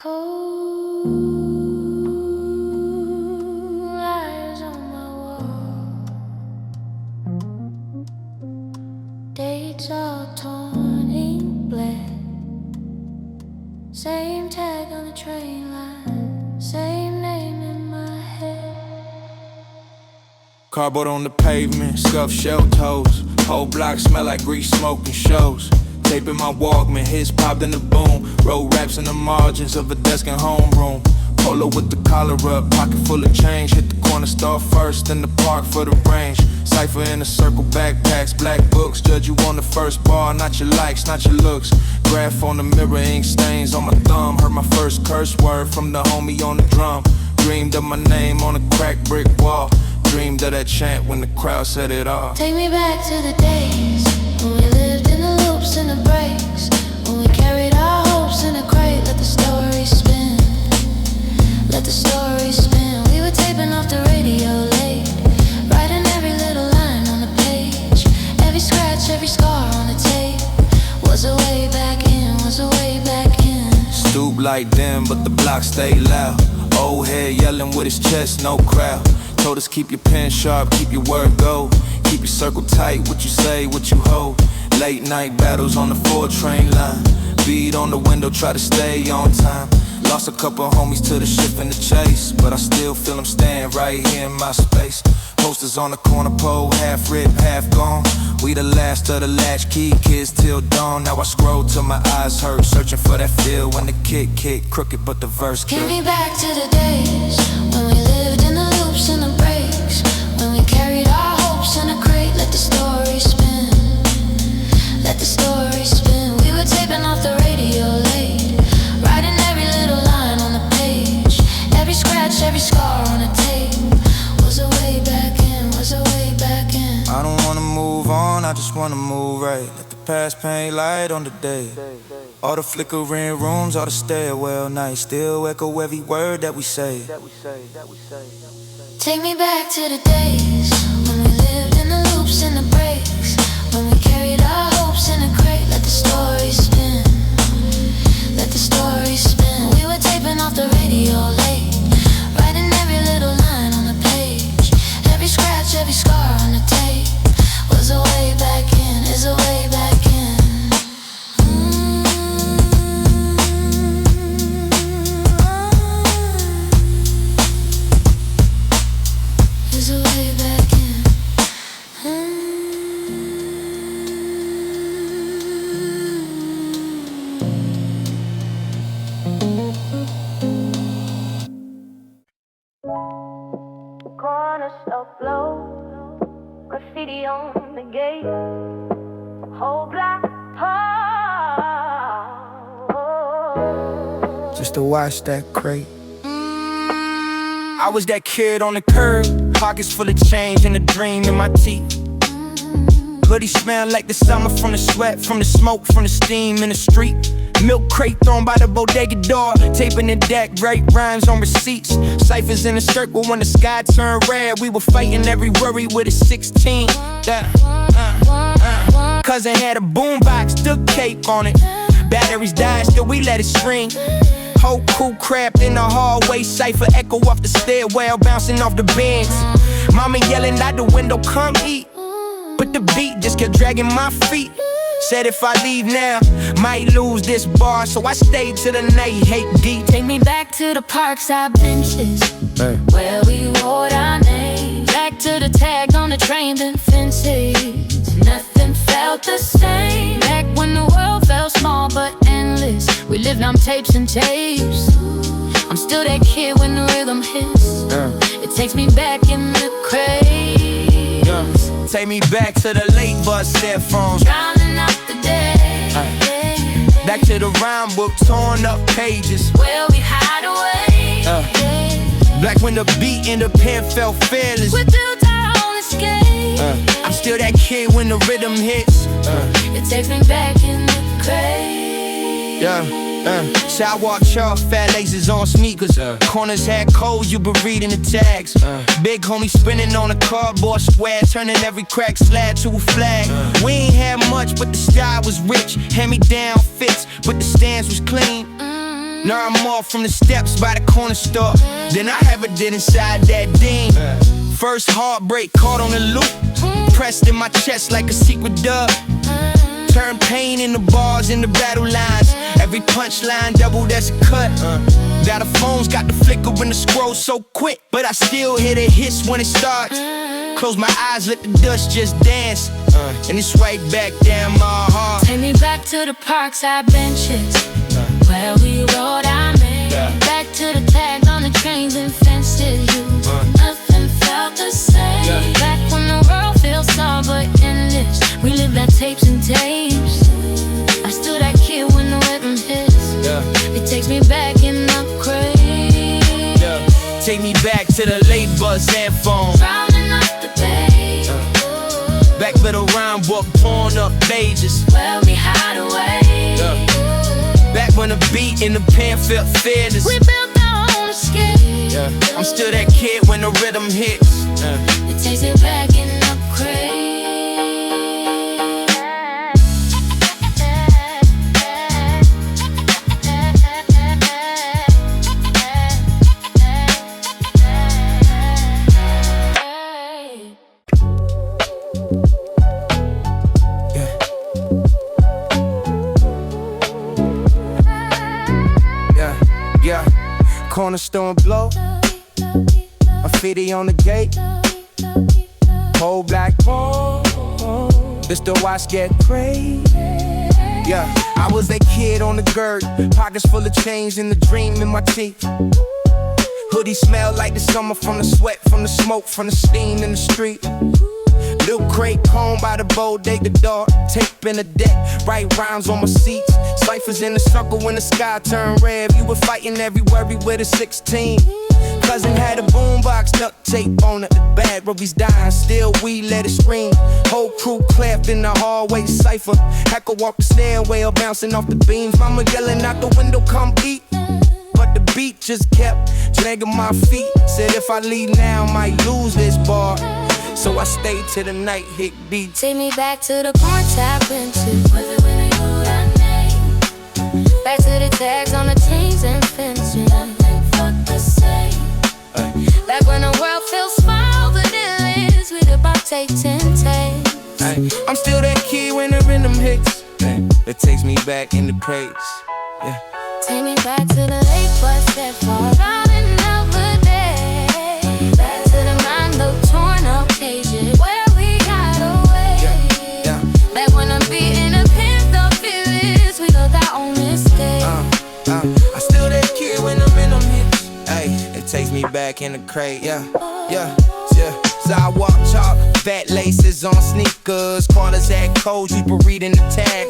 Cold eyes on my wall, dates all torn, ink bled. Same tag on the train line, same name in my head. Cardboard on the pavement, scuffed shell toes. Whole block smell like grease, smoke and shows. Tape in my Walkman, hits popped in the boom. Road raps in the margins of a desk and homeroom. Polo with the collar up, pocket full of change. Hit the corner store first, then the park for the range. Cipher in a circle, backpacks, black books. Judge you on the first bar, not your likes, not your looks. Graph on the mirror, ink stains on my thumb. Heard my first curse word from the homie on the drum. Dreamed of my name on a cracked brick wall. Dreamed of that chant when the crowd said it all. Take me back to the days when we lived in the loops and the breaks, when we carried our hopes in a crate. Let the story spin, let the story spin. We were taping off the radio late, writing every little line on the page. Every scratch, every scar on the tape was a way back in, was a way back in. Stoop like them, but the block stayed loud. Old head yelling with his chest, no crowd. Told us keep your pen sharp, keep your word go. Keep your circle tight, what you say, what you hold. Late night battles on the 4 train line. Beat on the window, try to stay on time. Lost a couple homies to the ship and the chase, but I still feel them staying right here in my space. Posters on the corner pole, half ripped, half gone. We the last of the latchkey kids till dawn. Now I scroll till my eyes hurt, searching for that feel when the kick crooked, but the verse Get good. me back to the days when we lived in the loops and the breaks, when we carried our hopes in a crate. Let the story spin, let the story spin. We were taping off the radio late, writing every little line on the page. Every scratch, every scar on a tape was a way back in, was a way back in. I don't wanna move on, I just wanna move right. Let the past paint light on the day. All the flickering rooms, all the stairwell nights still echo every word that we say. Take me back to the days when we lived in the loops and the breaks, when we carried our hopes in a crate. Let the story spin, let the story spin. We were taping off the radio late, writing every little line on the page. Every scratch, every scar on the tape was a way back in, is a way back in. Is a way back in. Corner so low, graffiti on the gate, whole block park. Just to watch that crate. I was that kid on the curb, pockets full of change and a dream in my teeth. Hoodie smell like the summer from the sweat, from the smoke, from the steam in the street. Milk crate thrown by the bodega door, taping the deck, write rhymes on receipts. Ciphers in a circle when the sky turned red. We were fighting every worry with a 16. Cousin had a boombox, duct tape on it. Batteries died, still we let it string. Whole crew crapped in the hallway, Cipher echo off the stairwell, bouncing off the bench. Mama yelling out the window, come eat. But the beat just kept dragging my feet. Said if I leave now, might lose this bar, so I stayed to the night, hate deep. Take me back to the parkside benches, where we wrote our names. Back to the tags on the trains and fences. Nothing felt the same. Back when the world felt small but endless. We lived on tapes and tapes. I'm still that kid when the rhythm hits. It takes me back in the craze. Take me back to the late bus headphones. Drowning out the day. Back to the rhyme book, torn up pages. Where we hide away. Black when the beat in the pen felt fearless. We built our own escape. I'm still that kid when the rhythm hits. It takes me back in the craze. Sidewalk chalk, fat laces on sneakers. Corners had codes, you been reading the tags. Big homie spinning on a cardboard square, turning every crack slab to a flag. We ain't had much, but the style was rich. Hand-me-down fits, but the stance was clean. Now I'm off from the steps by the corner store. Then I have it did inside that Dean. First heartbreak caught on the loop, pressed in my chest like a secret dub. Turn pain into bars in the battle lines. Every punchline double, that's a cut. Now the phone's got the flicker when the scroll so quick, but I still hear the hits when it starts. Close my eyes, let the dust just dance, and it's right back down my heart. Take me back to the parkside benches where we rode our man. Back to the tags on the trains and fences. Nothing felt the same. Back when the world feels small but endless. We lived our tapes and tapes. I still that kid when the rhythm hits. It takes me back in the crate. Take me back to the late bus and phone. Rounding up the bay. Back with a rhyme book, torn up pages. Where we hide away. Back when the beat in the pen felt fearless. We built our own escape. I'm still that kid when the rhythm hits. It takes me back in the crate. Cornerstone blow, graffiti on the gate, whole black ball. This the watch get crazy. Yeah, I was that kid on the gird, pockets full of change and the dream in my teeth. Hoodie smell like the summer from the sweat, from the smoke, from the steam in the street. Little crate comb by the bodega door, tape in the deck, write rhymes on my seats. Ciphers in the circle when the sky turned red. You were fighting every worry with a 16. Cousin had a boombox, duct tape on it. Bad Roby's dying, still we let it scream. Whole crew clapped in the hallway, Cipher. Hacker walk the stairwell, bouncing off the beams. Mama yelling out the window, come eat. But the beat just kept dragging my feet. Said if I leave now, I might lose this bar. So I stayed till the night hit beat. Take me back to the point I've been to. Back to the tags on the chains and fences. Nothing felt the same. Back when the world feels small but it is. We could both take 10 takes. I'm still that kid when the rhythm hits. It takes me back in the crates. Take me back to the late bus that far around another day. Back to the mind of torn up pages where we got away. Back when I'm beating the pins of feelings, we got our own escape. I still that kid when the rhythm hits. It takes me back in the crate. So I walk chalk, fat laces on sneakers, corners at codes, you been reading the tag.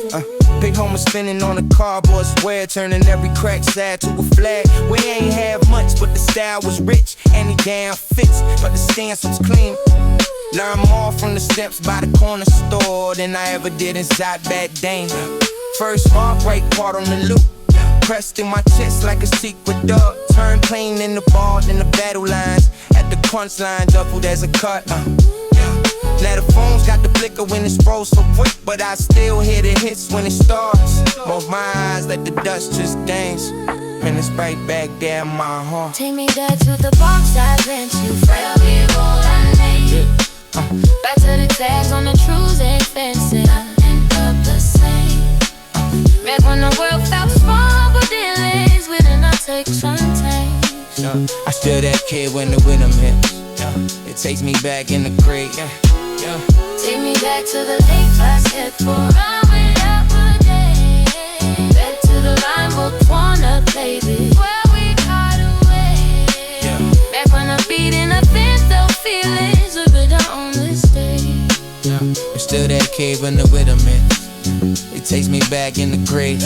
Big homer spinning on a cardboard square, turning every crack sad to a flag. We ain't have much, but the style was rich, and the damn fits, but the stance was clean. Learn more from the steps by the corner store than I ever did inside Bad Dane. First heartbreak part on the loop, pressed in my chest like a secret dub. Turn plain in the bars in the battle lines. At the crunch line, doubled as a cut. Now the phone's got the flicker when it rolls so quick, but I still hear the hits when it starts. Both my eyes let the dust just dance, and it's right back down my heart. Take me back to the box I've been to. Where we rolled our name. Back to the tags on the trues and fences. Nothing felt the same. Back when the world felt small but dealings, we did not take some time. I still that kid when the rhythm hits. It takes me back in the crate. Take me back to the late class head for around without a day. Back to the line, both torn up, baby. Where we got away. Back when I'm beating up in the feelings, we could have on this day. I'm still that kid when the rhythm hits. It takes me back in the crate.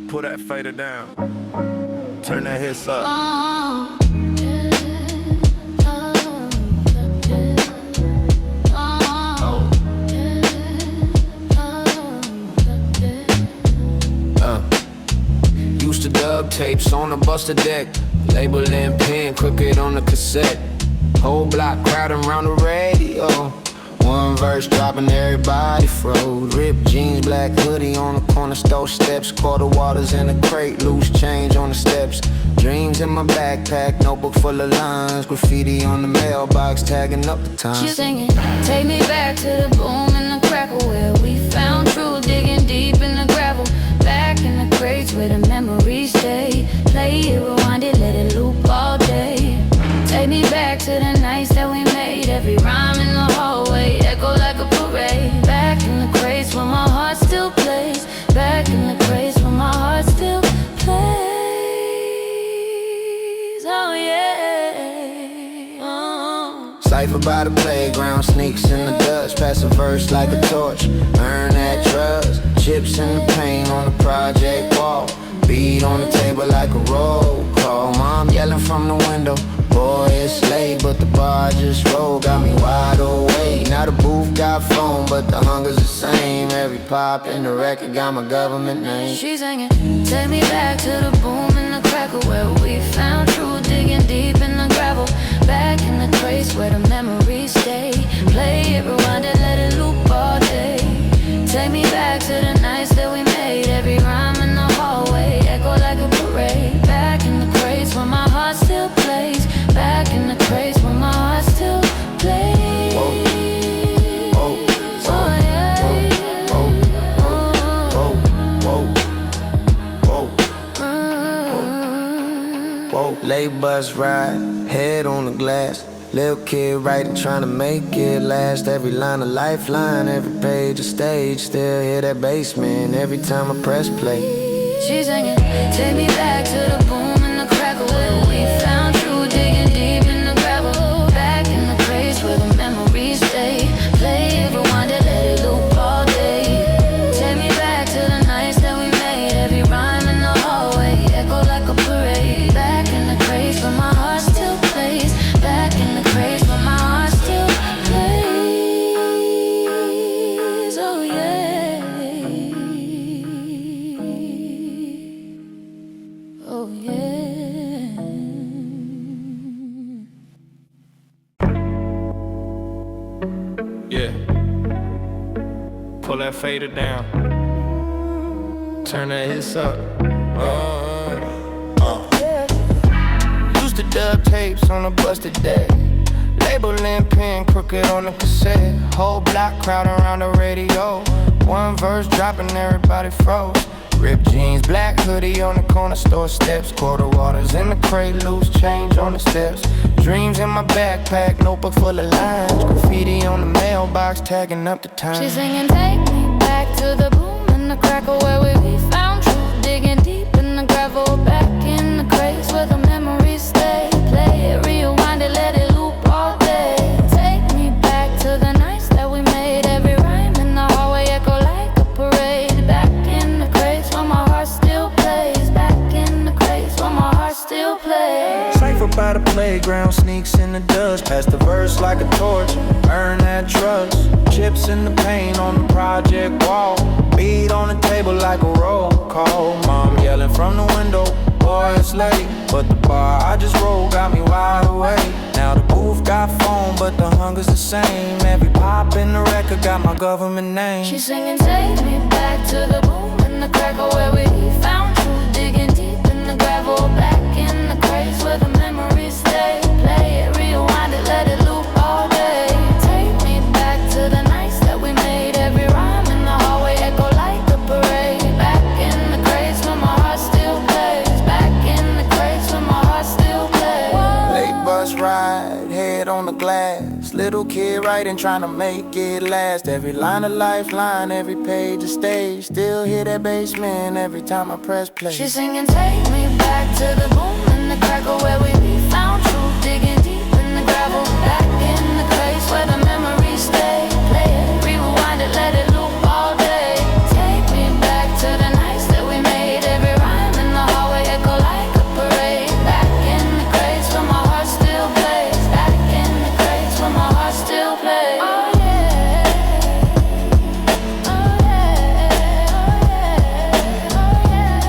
Pull that fader down. Turn that hiss up. tapes on the buster deck, labeling pen, crooked on the cassette. Whole block crowding around the radio. One verse dropping, everybody froze. Ripped jeans, black hoodie on the corner store steps. Quarter waters in a crate, loose change on the steps. Dreams in my backpack, notebook full of lines. Graffiti on the mailbox, tagging up the time. She's singing, take me back to the boom and the crackle, where we found truth, digging deep in the gravel. Back in the crates where the memories stay. Play it, rewind it, let it loop all day. Take me back to the nights that we made. Every rhyme in the hallway echo like a parade. Back in the crates where my heart still plays. Back in the crates where my heart still plays. Oh yeah. Cipher by the playground, sneaks in the dust. Pass a verse like a torch, earn that trust. Chips in the paint on the project wall. Beat on the table like a roll call. Mom yelling from the window, boy it's late, but the bar just rolled. Got me wide awake. Now the booth got phone, but the hunger's the same. Every pop in the record got my government name. She's singing, take me back to the boom and the crackle, where we found truth, digging deep in the gravel. Back in the crates where the memories stay. Play it, rewind it, let it loop all day. Take me back to the nights that we made. Every rhyme in the hallway echo like a parade. Back in the crates where my heart still plays. Back in the crates where my heart still plays. Whoa, late bus ride, head on the glass. Little kid writing, trying to make it last. Every line a lifeline, every page a stage. Still hear that bass, man, every time I press play. She's singing, take me back to the boom and the crackle, where we found truth, digging deep in the gravel. Back in the crates where the memories stay. Play it, rewind it, let it loop all day. Take me back to the nights that we made. Every rhyme in the hallway echo like a parade. Back in the crates where my heart still plays. Back in the crates where my heart still plays. Oh yeah. Oh yeah. Yeah. Pull that fader down. Turn that hiss up. Used to dub tapes on a busted deck. Labeling pen, crooked on the cassette. Whole block crowd around the radio. One verse dropping, everybody froze. Ripped jeans, black hoodie on the corner store steps. Quarter waters in the crate, loose change on the steps. Dreams in my backpack, notebook full of lines. Graffiti on the mailbox, tagging up the time. She's singing, take me back to the boom and the crackle, where we found truth, digging deep in the gravel. Back in the crates where the memories stay. Play it, rewind it, let it loop all day. Take me back to the nights that we made. Every rhyme in the hallway echo like a parade. Back in the crates where my heart still plays. Back in the crates where my heart still plays. Cipher by the playground, sneaks in the dust. Pass the verse like a torch, earn that trust. Chips in the paint on the project wall. Beat on the table like a roll call. Mom yelling from the window, boy it's late, but the bar I just rolled got me wide awake. Now the booth got phone, but the hunger's the same. Every pop in the record got my government name. She's singing, take me back to the boom and the crackle, where we found truth, digging deep in the gravel. Back in the crates where the memories stay. Play it, rewind it, let it loop all day. Take me back to the nights that we made. Every rhyme in the hallway echo like a parade. Back in the crates where my heart still plays. Back in the crates where my heart still plays. Late bus ride, head on the glass. Little kid writing, trying to make it last. Every line a lifeline, every page a stage. Still hear that bass, man, every time I press play. She's singing, take me back to the boom and the crackle, where we found truth, digging deep in the gravel. Back in the crates where the memories stay. Play it, rewind it, let it loop all day. Take me back to the nights that we made. Every rhyme in the hallway echo like a parade. Back in the crates where my heart still plays. Back in the crates where my heart still plays. Oh yeah. Oh yeah. Oh yeah. Oh yeah.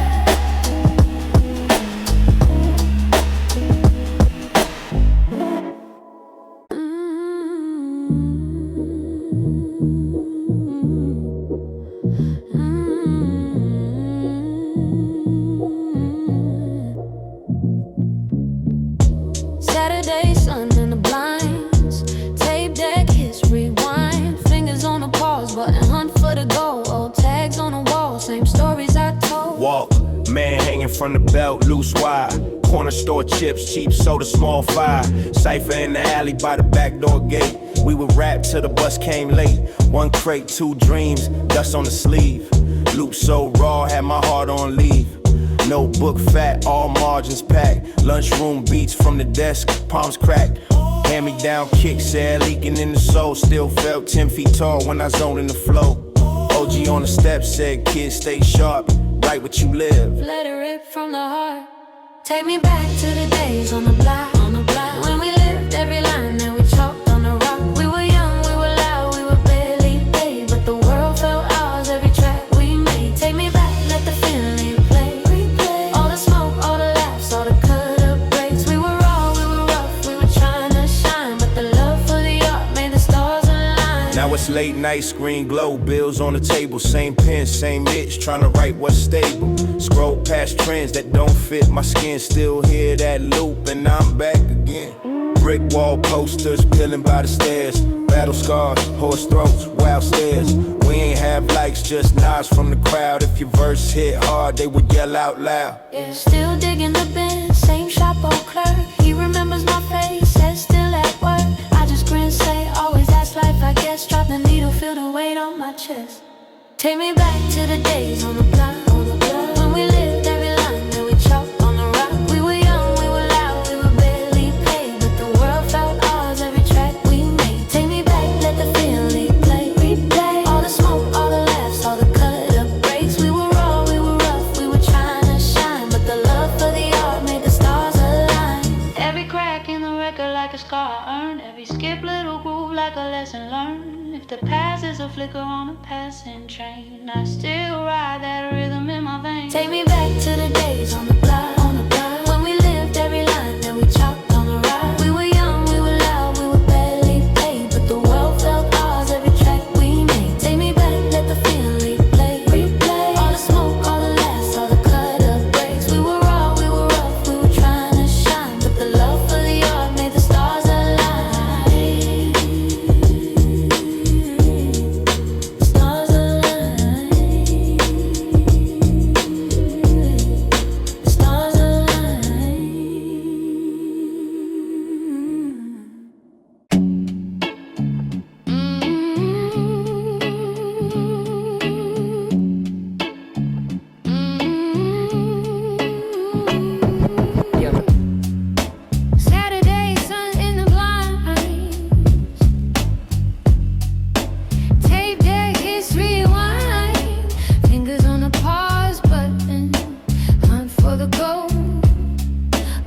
hanging from the belt, loose wire. Corner store chips, cheap soda, small fire. Cipher in the alley by the back door gate. We would rap till the bus came late. One crate, two dreams, dust on the sleeve. Loop so raw, had my heart on leave. Notebook fat, all margins packed. Lunchroom beats from the desk, palms cracked. Hand-me-down kick, said leaking in the soul. Still felt 10 feet tall when I zoned in the flow. OG on the steps said, kids stay sharp, write what you live. Let it rip from the heart. Take me back to the days on the block, when we lived every line that we chalked on the rock. We were young, we were loud, we were barely paid, but the world felt ours every track we made. Take me back, let the feeling replay. All the smoke, all the laughs, all the cut up breaks. We were raw, we were rough, we were trying to shine, but the love for the art made the stars align. Now it's late night, screen glow, bills on the table. Same pen, same itch, trying to write what's stable. Scroll past trends that don't fit my skin. Still hear that loop and I'm back again. Brick wall posters, peeling by the stairs. Battle scars, horse throats, wild stares. We ain't have likes, just nods from the crowd. If your verse hit hard, they would yell out loud. Yeah, still digging the bin, same shop or clerk. He remembers my face, says still at work. I just grin, say always that's life, I guess. Drop the needle, feel the weight on my chest. Take me back to the days on the block, when we lived every line that we chalked on the rock. We were young, we were loud, we were barely paid, but the world felt ours every track we made. Take me back, let the feeling replay. All the smoke, all the laughs, all the cut up breaks. We were raw, we were rough, we were trying to shine, but the love for the art made the stars align. Every crack in the record like a scar earned, every skip little groove like a lesson learned. If the past is a flicker on a passing train, I still ride that rhythm in my veins. Take me back to the days on the block, when we lived every line that we chalked on the rock. We were young, we were loud, we were barely paid, but the world felt ours every track we made. Take me back, let the feeling replay. All the smoke, all the laughs, all the cut up breaks. We were raw, we were rough, we were trying to shine, but the love for the art made the stars align. Saturday, sun in the blinds. Tape deck hits rewind. Fingers on the pause button. Hunt for the gold.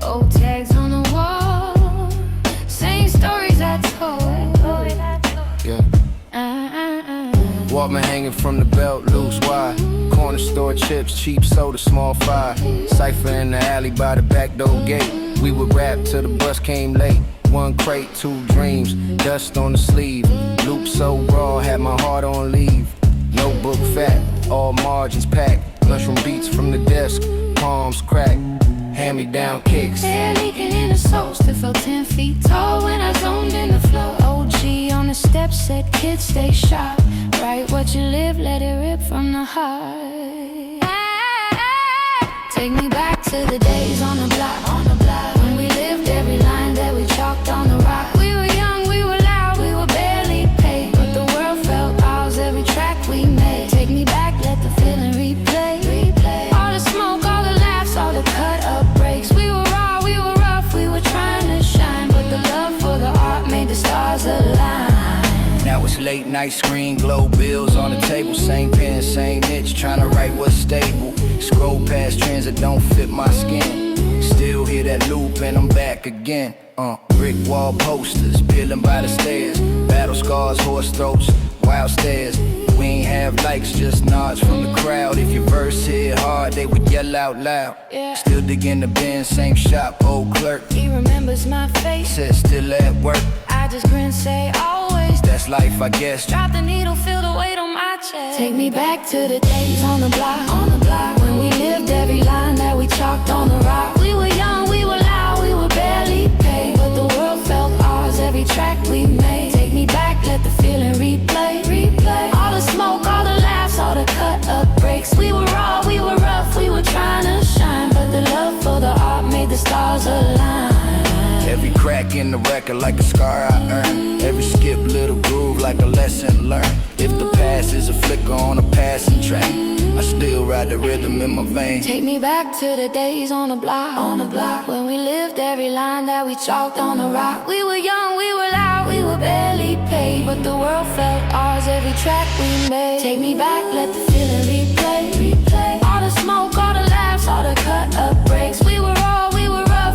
Old tags on the wall. Same stories I told. Yeah. Walkman hanging from the belt, loose wire. Corner store chips, cheap soda, small fire. Cipher in the alley by the back door gate. We would rap till the bus came late. One crate, two dreams, dust on the sleeve. Loop so raw, had my heart on leave. Notebook fat, all margins packed. Lunchroom beats from the desk, palms cracked. Hand-me-down kicks. Hair leaking in the soul, still felt 10 feet tall when I zoned in the flow. OG on the steps said, kids stay sharp. Write what you live, let it rip from the heart. Take me back to the days on the block, when we lived every line that we chalked on the rock. We were young, we were loud, we were barely paid, but the world felt ours every track we made. Take me back, let the feeling replay. All the smoke, all the laughs, all the cut up breaks. We were raw, we were rough, we were trying to shine, but the love for the art made the stars align. Now it's late night, screen glow, bills on the table. Same pen, same itch, trying to write what's stable. Scroll past trends that don't fit my skin. Still hear that loop and I'm back again. Brick wall posters, peeling by the stairs. Battle scars, horse throats, wild stares. We ain't have likes, just nods from the crowd. If your verse hit hard, they would yell out loud. Yeah. Still digging the bin, same shop, old clerk. He remembers my face, Said still at work. I just grin, say always. That's life, I guess. Drop the needle, feel the weight on my chest. Take me back to the days on the block, when we lived every line that we chalked on the rock. We were young, we were loud, we were barely paid, but the world felt ours every track we made. Take me back, let the feeling replay. All the smoke, all the laughs, all the cut up breaks. We were raw, we were rough, we were trying to shine, stars align. Every crack in the record like a scar I earned. Every skip little groove like a lesson learned. If the past is a flicker on a passing train, I still ride the rhythm in my veins. Take me back to the days on the block, when we lived every line that we chalked on the rock. We were young, we were loud, we were barely paid, but the world felt ours every track we made. Take me back, let the feeling replay. All the smoke, all the laughs, all the cut up breaks. We were rough,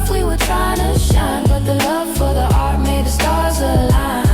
we were trying to shine, but the love for the art made the stars align.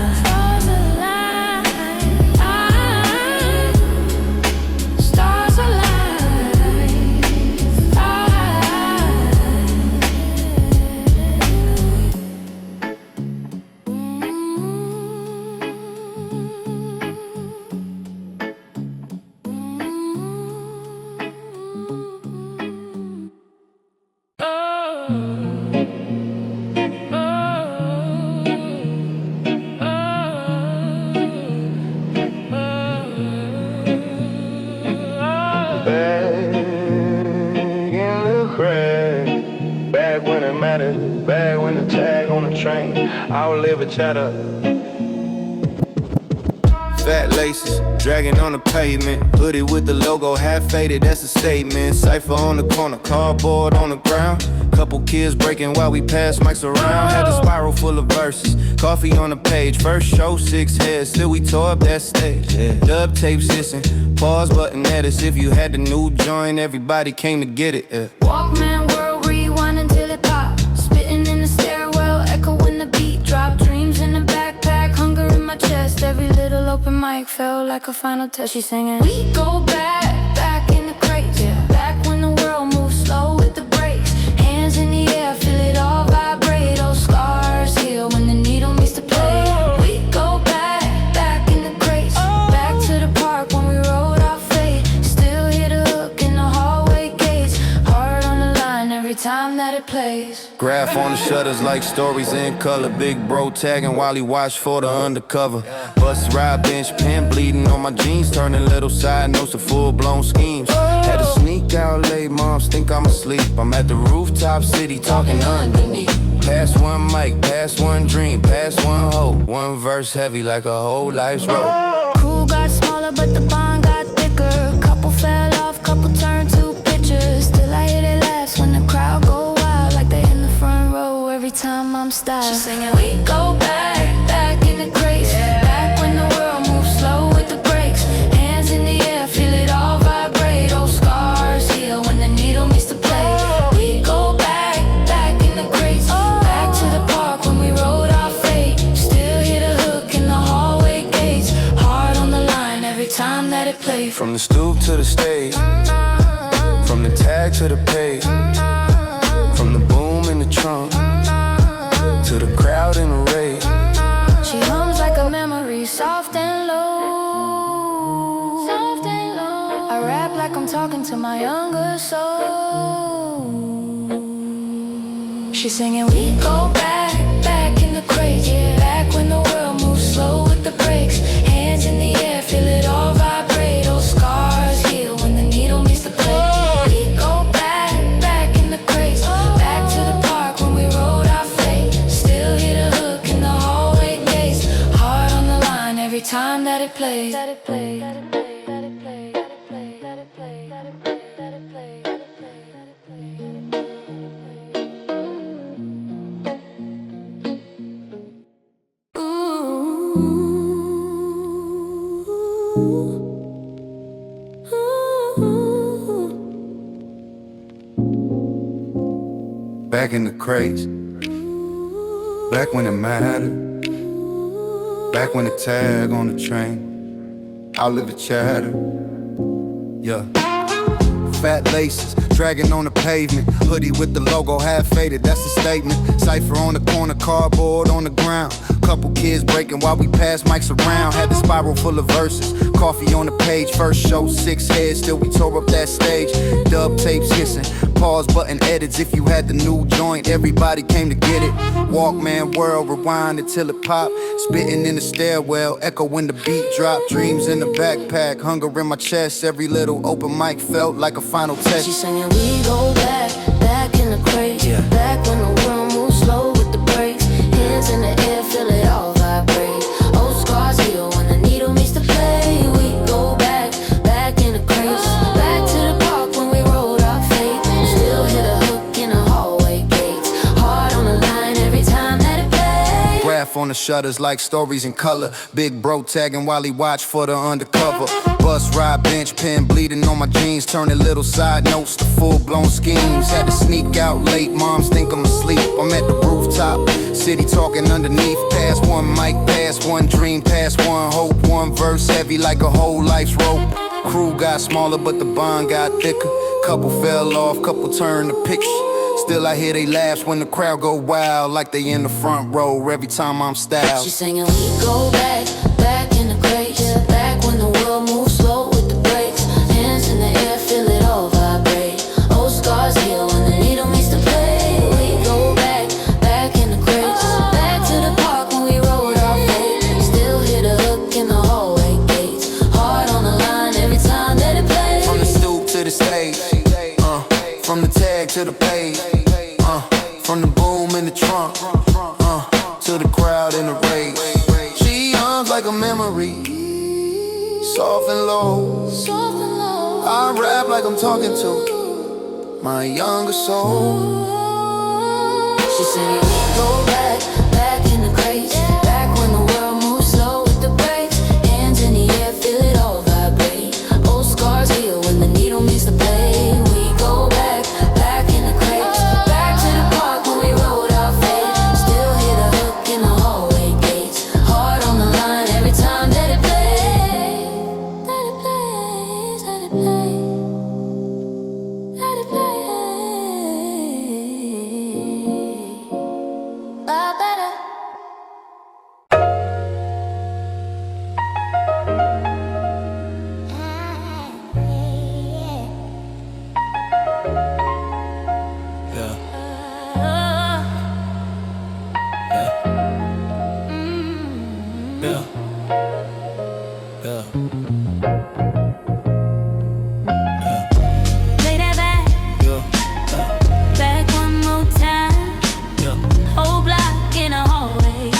Back when it mattered, back when the tag on the train, I would live a chatter. Fat laces, dragging on the pavement. Hoodie with the logo, half faded, that's a statement. Cipher on the corner, cardboard on the ground. Couple kids breaking while we pass mics around. Had a spiral full of verses, coffee on the page. First show, 6 heads, still we tore up that stage. Dub tapes hissing, pause button edits. If you had the new joint, everybody came to get it. Walkman world, rewind until it pop. Spitting in the stairwell, echo when the beat drop. Dreams in the backpack, hunger in my chest. Every little open mic felt like a final test. She's singing, we go back in the crates, back when the world moved slow with the brakes. Hands in the air, feel it all vibrate. Those scars heal when the needle meets the plate. We go back in the crates, back to the park when we rode our fate. Still hit a hook in the hallway gates. Heart on the line every time that it plays. Graph on the shutters like stories in color. Big bro tagging while he watched for the undercover. Bus ride, bench, pen bleeding on my jeans. Turning little side notes to full-blown schemes. Had to sneak out late, moms think I'm asleep. I'm at the rooftop city talking underneath. Pass one mic, pass one dream, pass one hope. One verse heavy like a whole life's rope. Crew got smaller but the bond got thicker. Couple fell off, couple turned to pictures. Still I hear they laughs when the crowd go wild, like they in the front row every time I'm styled. She's singing, we go back in the crates, back when the world moves slow with the brakes. Hands in the air, feel it all vibrate. Those scars heal when the needle meets the plate. We go back in the crates, back to the park when we rode our fate. Still hear the hook in the hallway gates. Heart on the line every time that it plays. From the stoop to the stage, from the tag to the page, from the boom in the trunk to the crowd in the rage. She hums like a memory, soft and low. I rap like I'm talking to my younger soul. She's singing, we go back in the crates, back when the world moves slow with the brakes. Hands in the air, feel it all vibrate. Those scars heal when the needle meets the plate. We go back in the crates, back to the park when we rode our fate. Still hear the hook in the hallway gates. Heart on the line every time that it plays. Back in the crates, back when it mattered, back when the tag on the train, I'll live a chatter. Yeah. Fat laces, dragging on the pavement. Hoodie with the logo half faded, that's a statement. Cipher on the corner, cardboard on the ground. Couple kids breaking while we pass mics around. Had the spiral full of verses, coffee on the page. First show, 6 heads, still we tore up that stage. Dub tapes hissing, pause button edits. If you had the new joint, everybody came to get it. Walkman world, rewind until it pop. Spitting in the stairwell, echo when the beat drop. Dreams in the backpack, hunger in my chest. Every little open mic felt like a final test. She's singing, we go back in the crates. Back when the world moved slow with the brakes. Hands in the air, feel it all vibrate. Old scars heal when the needle meets the blade. We go back in the crates. Back to the park when we rode our fate. Still hit a hook in the hallway gates. Heart on the line every time that it plays. Graph on the shutters like stories in color. Big bro tagging while he watch for the undercover. Bus ride, bench pen bleeding on my jeans, turning little side notes to full-blown schemes. Had to sneak out late, moms think I'm asleep. I'm at the rooftop, city talking underneath. Pass one mic, pass one dream, pass one hope. One verse heavy like a whole life's rope. Crew got smaller but the bond got thicker. Couple fell off, couple turned the picture. Still I hear they laughs when the crowd go wild, like they in the front row every time I'm styled. She's singing, we go back in the crates. Back when the world moved slow with the brakes. Hands in the air, feel it all vibrate. Old scars heal when the needle meets the blade. We go back in the crates. Back to the park when we rode our fate. Still hit a hook in the hallway gates. Heart on the line every time that it plays. From the stoop to the stage, from the tag to the page, from the boom in the trunk, to the crowd in the rage. She hums like a memory, soft and low. I rap like I'm talking to my younger soul. She's singing, we go back in the crates. Back when the world moved slow with the brakes. Hands in the air, feel it all vibrate. Old scars heal when the needle meets the blade. We go back in the crates. Back to the park when we rode our fate. Still hit a hook in the hallway gates. Heart on the line every time that it plays. That it plays, that it plays. That it plays. Better. Play that back one more time. Whole block in a hallway,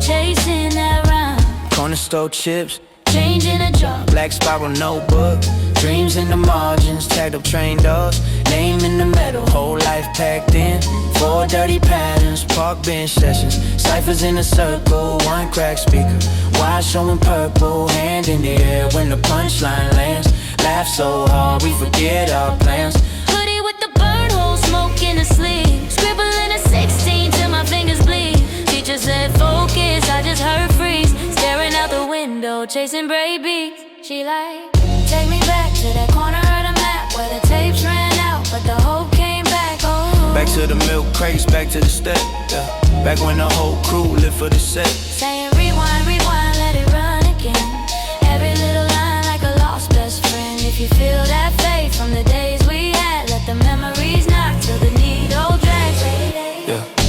chasing that rhyme. Corner store chips, Changing a job, black spiral notebook, dreams in the margins, tagged up train dogs, name in the metal, whole life packed in. 4 dirty patterns, park bench sessions, ciphers in a circle, one cracked speaker, wide showing purple, hand in the air when the punchline lands. Laugh so hard we forget our plans. hoodie with the burn hole, smoke in the sleeve. Scribbling a 16 till my fingers bleed. Teacher said focus, I just heard freeze. Staring out the window, chasing brave beats. She like, take me back to that corner of the map where the tapes ran out, but the hope came back. Oh, Back to the milk crates, back to the step, back when the whole crew lived for the set. saying rewind, rewind, let it run again. Every little line like a lost best friend. If you feel that faith from the days we had, let the memories knock till the needle drags.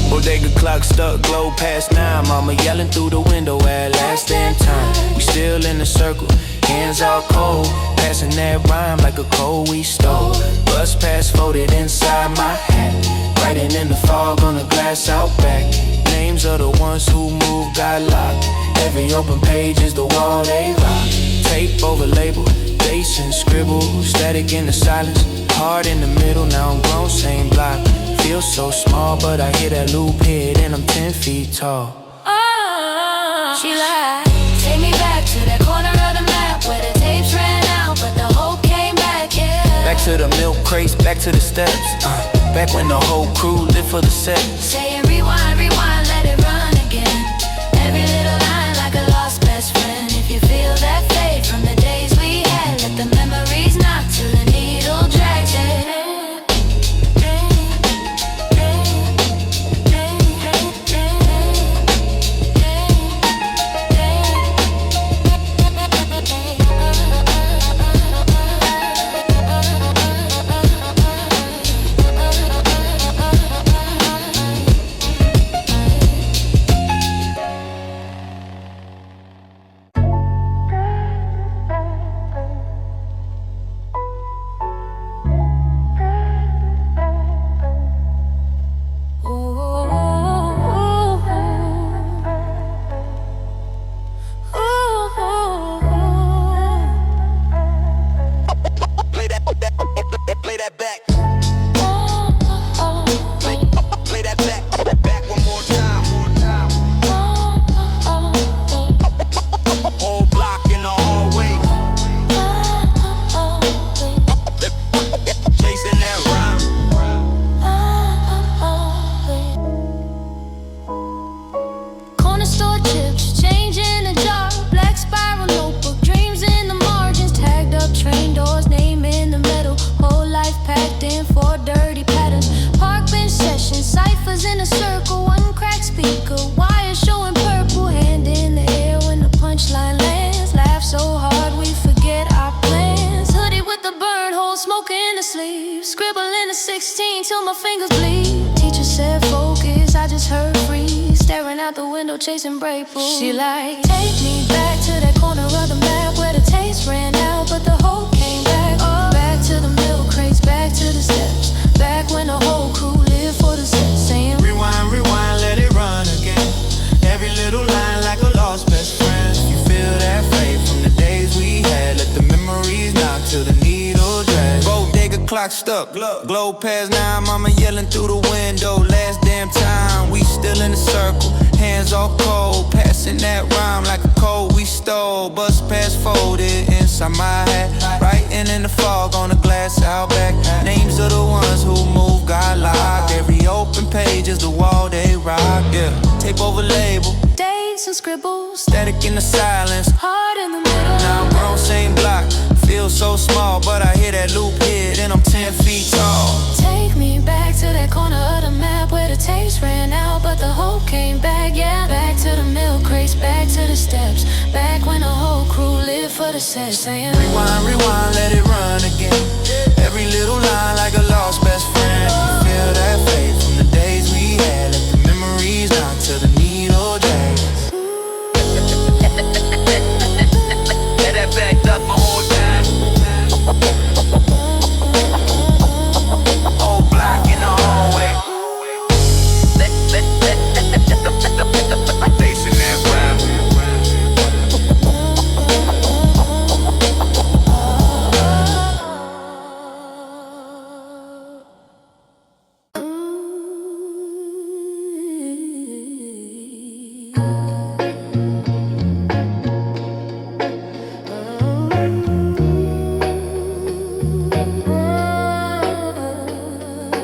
Bodega clock stuck, glow past 9. Mama yelling through the window at last damn time. We still in the circle, hands all cold, passing that rhyme like a cold we stole. Bus pass folded inside my hat, writing in the fog on the glass out back. Names of the ones who moved got locked. Every open page is the wall they rock. Tape over label, dates and scribble, static in the silence, heart in the middle. Now I'm grown, same block. Feel so small, but I hear that loop hit and I'm 10 feet tall. Oh, she lied. Take me back to that corner of the map where the tapes ran out, but the hope came back, yeah. Back to the milk crates, back to the steps, back when the whole crew lived for the set. Saying rewind, rewind, let it run again. Every little line like a lost best friend. If you feel that faith from the days we had, let the memories knock till the needle drags it. smoking to sleep, scribbling a 16 till my fingers bleed. Teacher said focus, I just heard freeze, staring out the window chasing break rules. She like, take me back to that corner of the map where the taste ran out, but the hope came back. Oh, back to the milk crates, back to the steps, back when the whole crew lived for the set, saying rewind, rewind, let it run again. Every little line like a lost best friend. You feel that fade from the days we had. Let the memories knock till the needle drag. Bodega clock stuck, glow past 9, mama yelling through the window. Last damn time, we still in the circle, hands all cold, passing that rhyme like a code we stole. Bus pass folded inside my hat, writing in the fog on the glass out back. Names of the ones who moved got locked. Every open page is the wall they rock. Yeah, tape over label, dates and scribbles, static in the silence, heart in the middle. now I'm grown, same block, feel so small, but I hear that loop hit and I'm 10 feet tall. Take me back to that corner of the map where the taste ran out, but the hope came back, yeah. Back to the milk crates, back to the steps, back when the whole crew lived for the set, saying rewind, rewind, let it run again. Every little line like a lost best friend. You feel that fade from the days we had. Let the memories knock till the needle drags. Get that backed up my whole time. Old block in the hallway. Facing that rhyme.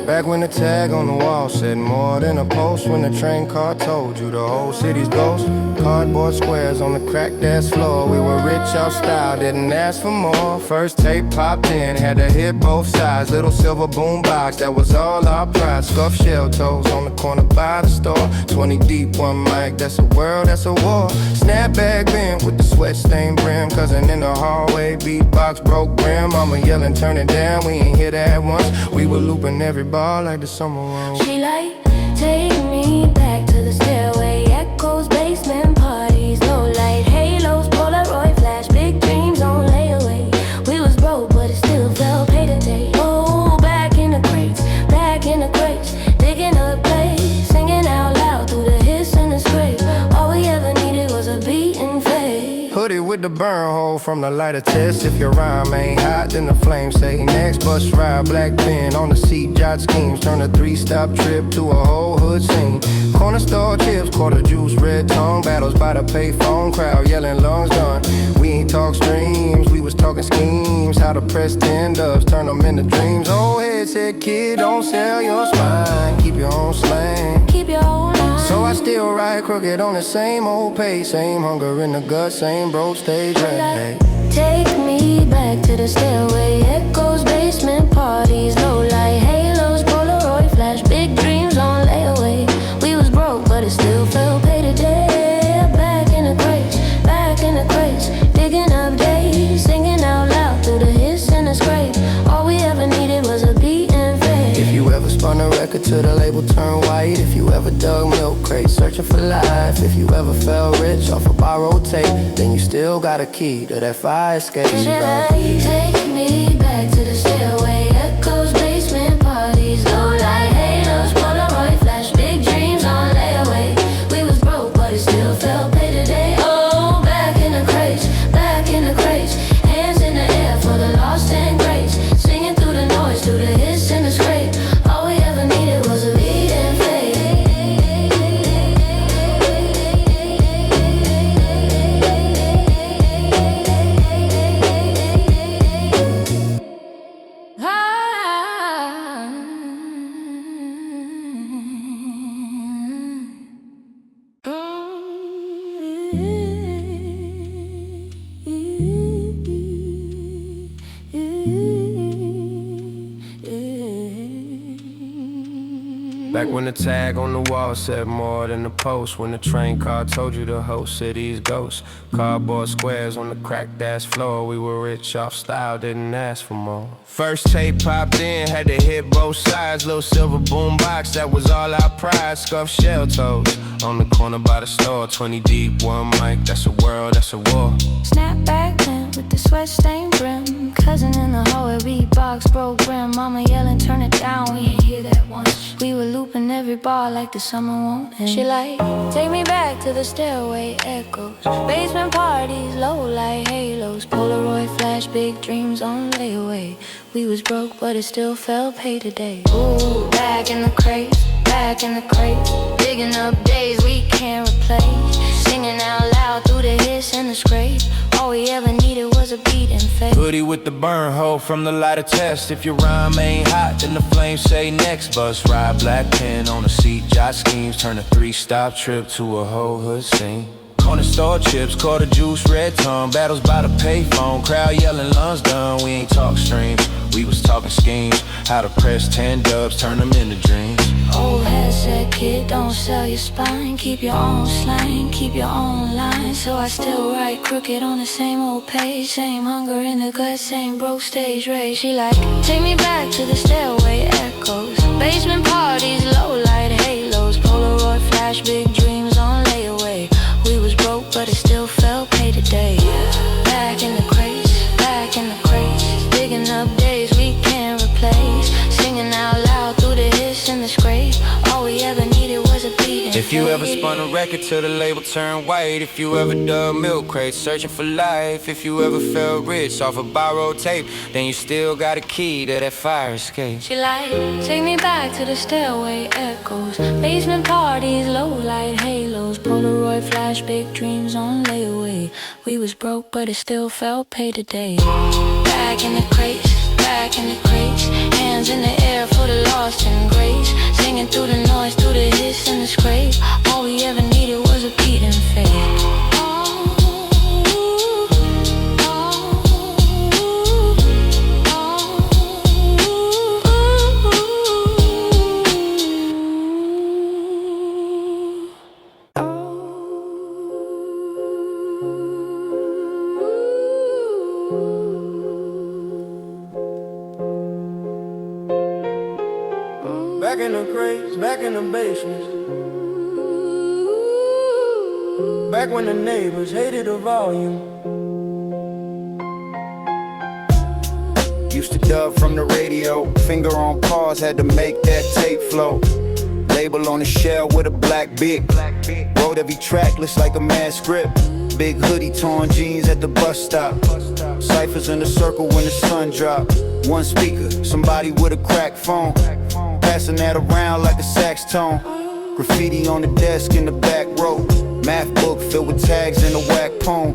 Back when the tag on the wall said more than a post, when the train car told you the whole city's ghost. Cardboard squares on the cracked ass floor. We were rich out style, didn't ask for more. First tape popped in, had to hit both sides. Little silver boom box, that was all our pride. Scuffed shell toes on the corner by the store. 20 deep, one mic, that's a world, that's a war. Snapback bent with the sweat stained brim. Cousin in the hallway, beatbox broke brim. Mama yelling, turn it down, we ain't hear that once. We were looping every bar like the summer road. she like, take me back to the stairway, echoes, basement parties, no light, halos, Polaroid flash, big dreams on layaway. We was broke, but it still felt pay today. Oh, back in the crates, digging up plays, singing out loud through the hiss and the scrape. All we ever needed was a beat and fade. Hoodie with the burn hole from the lighter test. If your rhyme ain't hot, then the flames say next. Bus ride, black pen on the seat, jot schemes. Turn a 3-stop trip to a whole hood scene. Corner store chips, quarter juice, red tongue. Battles by the payphone, crowd yelling lungs done. We ain't talk streams, we was talking schemes. How to press 10 dubs, turn them into dreams. Old head said, kid, don't sell your spine. Keep your own slang. Keep your own line. So I still ride crooked on the same old pace. Same hunger in the gut, same broke stage rent. Take me back to the stairway, echoes, basement parties, low light, halos, Polaroid flash, big dreams on layaway. We was broke, but it still felt pay today. Back in the crates, digging up days, singing out loud through the hiss and the scrape. All we ever needed was a beat and fade. If you ever spun a record till the label turned white, if you ever dug milk crates searching for life, if you ever felt rich off a borrowed tape, then you still got a key to that fire escape. Take me back to the stairway, echoes, basement parties, low light, halos, Polaroid flash, big dreams on layaway. We was broke, but it still felt pay today. Oh, back in the crates, hands in the air for the lost and grace, singing through the noise, through the hiss and the scrape. All we ever needed was a beat and fade. Back when the tag on the wall said more than the post. When the train car told you the whole city's ghost. Cardboard squares on the cracked ass floor. We were rich off style, didn't ask for more. First tape popped in, had to hit both sides. Little silver boom box, that was all our pride. Scuffed shell toes on the corner by the store. 20 deep, one mic, that's a world, that's a war. Snap back then with the sweat stained brim. Cousin in the hallway, beatbox broke brim. Mama yelling, turn it down, we ain't hear that once. We were looping every bar like the summer won't end. She like, take me back to the stairway echoes. Basement parties, low light halos. Polaroid flash, big dreams on layaway. We was broke, but it still felt pay today. Ooh, back in the crates, back in the crates. Digging up days we can't replace. Singing out loud through the hiss and the scrape. All we ever needed was a beat and faith. Hoodie with the burn hole from the lighter test. If your rhyme ain't hot, then the flames say next. Bus ride, black pen on the seat, jot schemes. Turn a 3-stop trip to a whole hood scene. Corner store chips, quarter juice, red tongue. Battles by the payphone, crowd yelling lungs done. We ain't talk streams, we was talking schemes. How to press 10 dubs, turn them into dreams. Old head said, kid, don't sell your spine. Keep your own slang, keep your own line. So I still write crooked on the same old page. Same hunger in the gut, same broke stage rage. She like, take me back to the stairway echoes. Basement parties, low light halos. Polaroid flash, big dreams on layaway. We was broke, but it still felt pay today. Back in the crates, back in the crates. Digging up days we can't replace. Singing out loud through the hiss and the scrape. All we ever needed was a beat and If you ever faith. spun a record till the label turned white. If you ever dug milk crates searching for life. If you ever felt rich off a borrowed tape, then you still got a key to that fire escape. She like, take me back to the stairway echoes. Basement parties, low light halos. Polaroid flash, big dreams on layaway. We was broke, but it still felt pay today. Back in the crates, back in the crates. Hands in the air for the lost and grace. Singing through the noise, through the hiss and the scrape. All we ever needed was a beat and faith. Back in the crates, back in the basements. Back when the neighbors hated the volume. Used to dub from the radio, finger on pause, had to make that tape flow. Label on the shell with a black big. Wrote every track, looks like a mad script. Big hoodie, torn jeans at the bus stop. Ciphers in a circle when the sun drop. One speaker, somebody with a cracked phone. Passing that around like a sax tone. Graffiti on the desk in the back row. Math book filled with tags and a whack poem.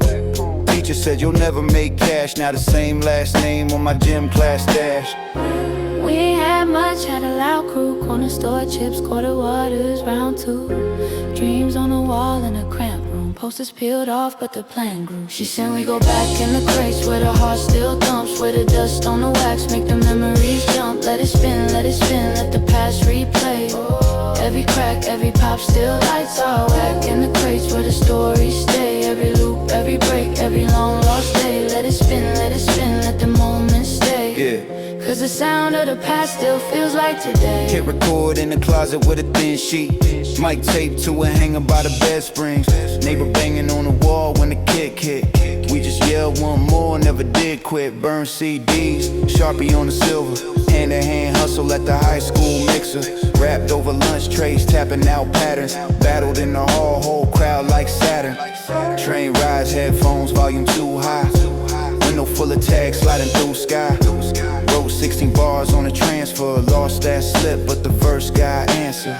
Teacher said you'll never make cash. Now the same last name on my gym class dash. We ain't had much, had a loud crew. Corner store chips, quarter waters, round two. Dreams on the wall in a cramped room. Posters peeled off, but the plan grew. She said we go back in the crates where the heart still thumps. Where the dust on the wax make the memories jump. Let it spin, let it spin, let the past replay. Every crack, every pop still lights our whack. In the crates where the stories stay. Every loop, every break, every long lost day. Let it spin, let the moment stay. Yeah. Cause the sound of the past still feels like today. Hit record in the closet with a thin sheet. Mic tape to a hanger by the bed springs. Neighbor banging on the wall when the kick hit. We just yelled one more, never did quit. Burn CDs, Sharpie on the silver. Hand-to-hand hustle at the high school mixer. Rapped over lunch trays, tapping out patterns. Battled in the hall, whole crowd like Saturn. Train rides, headphones, volume too high. Window full of tags, sliding through sky. Wrote 16 bars on a transfer. Lost that slip, but the first guy answered.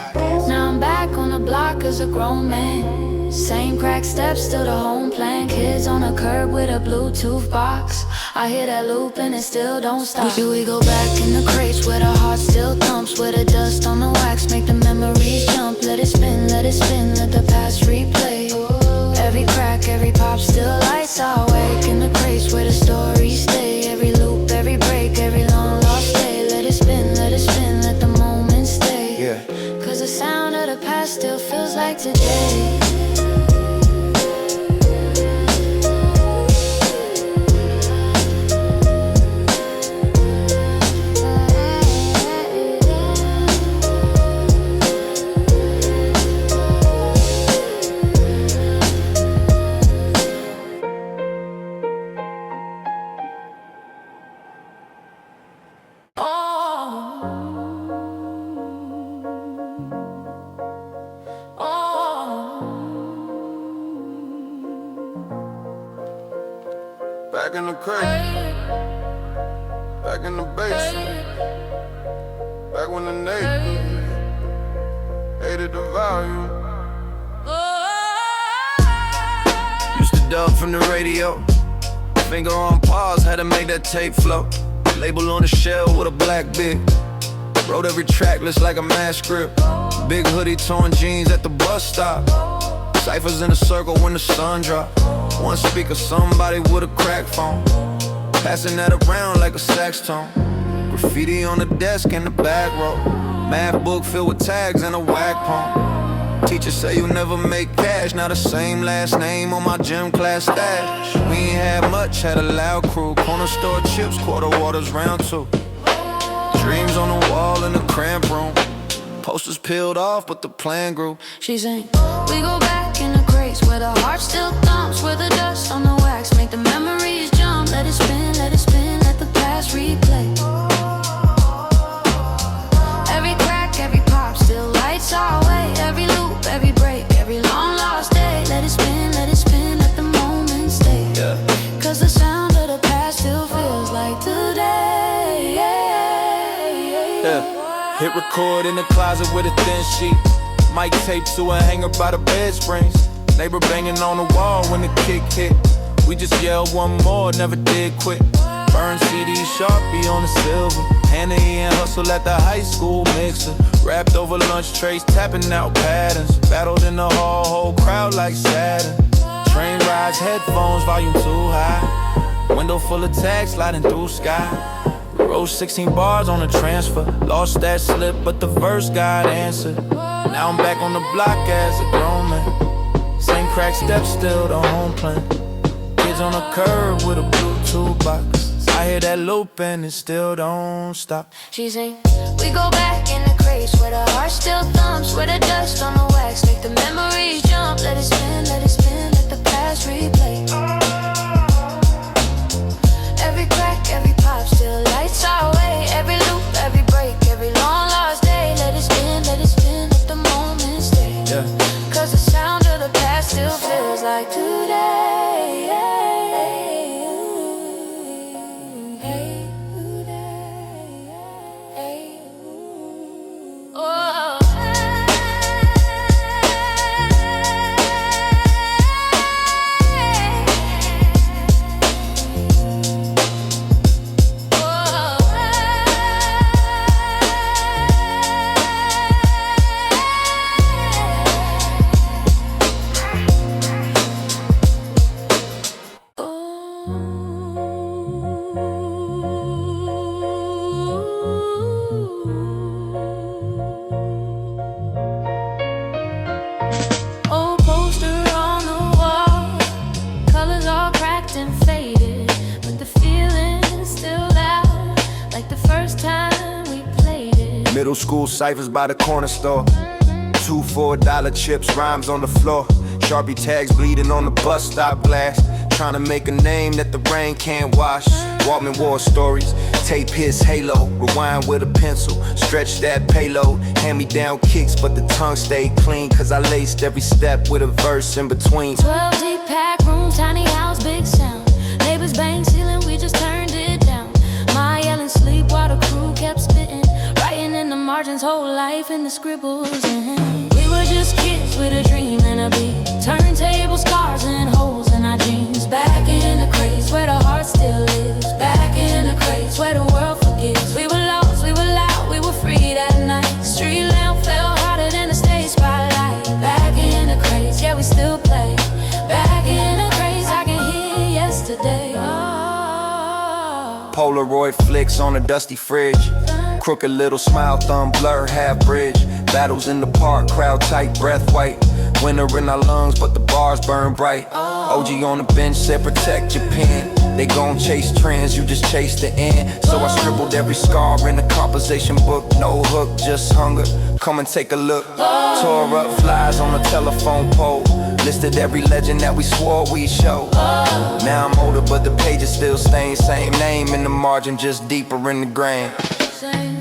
Now I'm back on the block as a grown man. Same crack steps, still the home plan. Kids on a curb with a Bluetooth box. I hear that loop and it still don't stop. Do we go back in the crates where the heart still thumps? Where the dust on the wax make the memories jump. Let it spin, let the past replay. Every crack, every pop still lights our wake. In the crates where the stories stay. Every loop, every break, every long lost day. Let it spin, let the moment stay. Yeah. Back in the crate, back in the basement, back when the neighbors hated the volume. Used to dub from the radio, finger on pause, had to make that tape flow. Label on the shell with a black bit. Wrote every track list like a mass script. Big hoodie, torn jeans at the bus stop. Ciphers in a circle when the sun drop. One speaker, somebody with a crack phone. Passing that around like a sax tone. Graffiti on the desk in the back row. Math book filled with tags and a whack poem. Teachers say you never make cash. Now the same last name on my gym class stash. We ain't had much, had a loud crew. Corner store chips, quarter waters, round two. Dreams on the wall in the cramped room. Posters peeled off, but the plan grew. She sang, we go back in the crates where the heart still thumps, where the dust on the wax make the memories jump. Let it spin, let it spin, let the past replay. Every crack, every pop still lights our way. Every loop, every break, every long lost day. Let it spin, let the moment stay. Cause the sound of the past still feels like today. Hit record in the closet with a thin sheet. Mic tape to a hanger by the bed springs. Neighbor banging on the wall when the kick hit. We just yelled one more, never did quit. Burn CD, Sharpie on the silver. Hannah and hustle at the high school mixer. Wrapped over lunch trays, tapping out patterns. Battled in the hall, whole crowd like Saturn. Train rides, headphones, volume too high. Window full of tags sliding through sky. Wrote 16 bars on a transfer. Lost that slip, but the verse got answered. Now I'm back on the block as a grown man. Same crack steps, still the home plan. Kids on the curb with a Bluetooth box. I hear that loop and it still don't stop. She sang, we go back in the crates where the heart still thumps, where the dust on the wax make the memories jump. Let it spin, let the past replay. Every crack, every pop still lights our way. Every loop, every break, every long lost day. Let it spin, let the moment stay. Cause the sound of the past still feels like today. Oh. Old poster on the wall, colors all cracked and faded, but the feeling's still loud, like the first time we played it. Middle school ciphers by the corner store. 2 $4 chips, rhymes on the floor. Sharpie tags bleeding on the bus stop glass. Trying to make a name that the rain can't wash. Walkman war stories, tape his halo. Rewind with a pencil, stretch that payload. Hand me down kicks, but the tongue stayed clean. Cause I laced every step with a verse in between. 12 deep pack room, tiny house, big sound. Neighbors bang ceiling, we just turned it down. My yelling sleep while the crew kept spitting. Writing in the margins, whole life in the scribbles. And we were just kids with a dream and a beat. Turntable scars and holes in our jeans. Back in the crates where the heart still lives. Back in the crates where the world forgives. We were lost, we were loud, we were free that night. Street lamp fell harder than the stage spotlight. Back in the crates, yeah we still play. Back in the crates, I can hear yesterday. Oh. Polaroid flicks on a dusty fridge. Crooked little smile, thumb blur, half bridge. Battles in the park, crowd tight, breath white. Winter in our lungs, but the bars burn bright. OG on the bench said protect your pen. They gon' chase trends, you just chase the end. So I scribbled every scar in the composition book. No hook, just hunger, come and take a look. Tore up flies on a telephone pole. Listed every legend that we swore we show. Now I'm older, but the pages still stain. Same name in the margin, just deeper in the grain.